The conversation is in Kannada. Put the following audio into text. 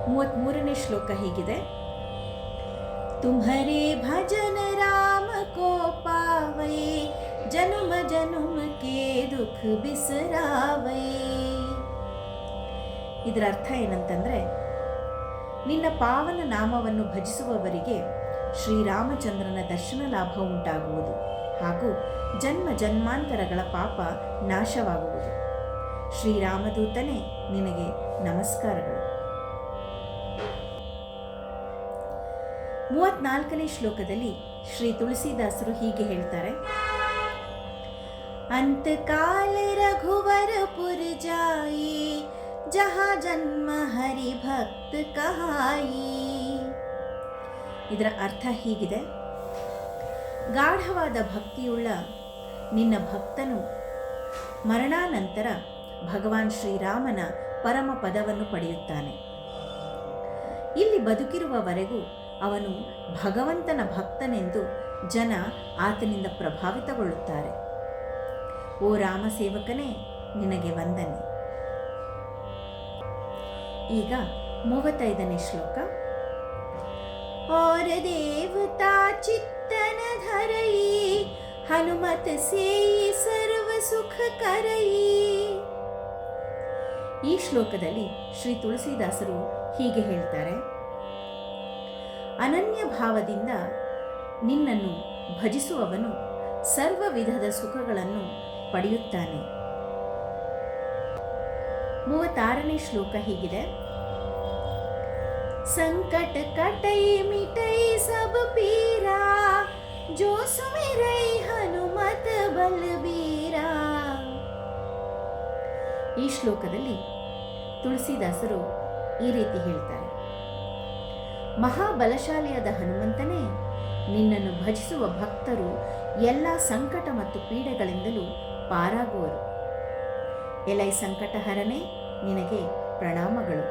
33ನೇ ಶ್ಲೋಕ ಹೀಗಿದೆ: तुम्हारे भजन राम को पावै जन्म जन्म के दुख बिसरावै. ಇದರ ಅರ್ಥ ಏನಂತಂದರೆ, ನಿನ್ನ ಪಾವನ ನಾಮವನ್ನು ಭಜಿಸುವವರಿಗೆ ಶ್ರೀರಾಮಚಂದ್ರನ ದರ್ಶನ ಲಾಭ ಉಂಟಾಗುವುದು ಹಾಗೂ ಜನ್ಮ ಜನ್ಮಾಂತರಗಳ ಪಾಪ ನಾಶವಾಗುವುದು. ಶ್ರೀರಾಮದೂತನೇ ನಿನಗೆ ನಮಸ್ಕಾರಗಳು. 34ನೇ ಶ್ಲೋಕದಲ್ಲಿ ಶ್ರೀ ತುಳಸಿದಾಸರು ಹೀಗೆ ಹೇಳ್ತಾರೆ: ಅಂತಕಾಲ ರಘುವರಪುರ ಜಾಯಿ ಜಹಾ ಜನ್ಮ ಹರಿ ಭಕ್ತ ಕಹಾಯಿ. ಇದರ ಅರ್ಥ ಹೀಗಿದೆ: ಗಾಢವಾದ ಭಕ್ತಿಯುಳ್ಳ ನಿನ್ನ ಭಕ್ತನು ಮರಣಾನಂತರ ಭಗವಾನ್ ಶ್ರೀರಾಮನ ಪರಮ ಪದವನ್ನು ಪಡೆಯುತ್ತಾನೆ. ಇಲ್ಲಿ ಬದುಕಿರುವವರೆಗೂ ಅವನು ಭಗವಂತನ ಭಕ್ತನೆಂದು ಜನ ಆತನಿಂದ ಪ್ರಭಾವಿತಗೊಳ್ಳುತ್ತಾರೆ. ಓ ರಾಮ ಸೇವಕನೇ, ನಿನಗೆ ವಂದನೆ. ಈಗ 35ನೇ ಶ್ಲೋಕ: और देवता चित्तन धरई हनुमत सेई सर्व सुख करई. ಈ ಶ್ಲೋಕದಲ್ಲಿ ಶ್ರೀ ತುಳಸಿದಾಸರು ಹೀಗೆ ಹೇಳ್ತಾರೆ: ಅನನ್ಯ ಭಾವದಿಂದ ನಿನ್ನನ್ನು ಭಜಿಸುವವನು ಸರ್ವ ವಿಧದ ಸುಖಗಳನ್ನು ಪಡೆಯುತ್ತಾನೆ. 36ನೇ ಶ್ಲೋಕ ಹೀಗಿದೆ: ಸಂಕಟ ಕಟೈ ಮಿಟೈ ಸಬ ಪೀರಾ ಜೋ ಸುಮಿರೈ ಹನುಮತ ಬಲಬೀರಾ. ಈ ಶ್ಲೋಕದಲ್ಲಿ ತುಳಸಿದಾಸರು ಈ ರೀತಿ ಹೇಳ್ತಾರೆ: ಮಹಾಬಲಶಾಲಿಯಾದ ಹನುಮಂತನೇ, ನಿನ್ನನ್ನು ಭಜಿಸುವ ಭಕ್ತರು ಎಲ್ಲ ಸಂಕಟ ಮತ್ತು ಪೀಡೆಗಳಿಂದಲೂ ಪಾರಾಗುವರು. ಎಲೈ ಸಂಕಟಹರನೇ, ನಿನಗೆ ಪ್ರಣಾಮಗಳು.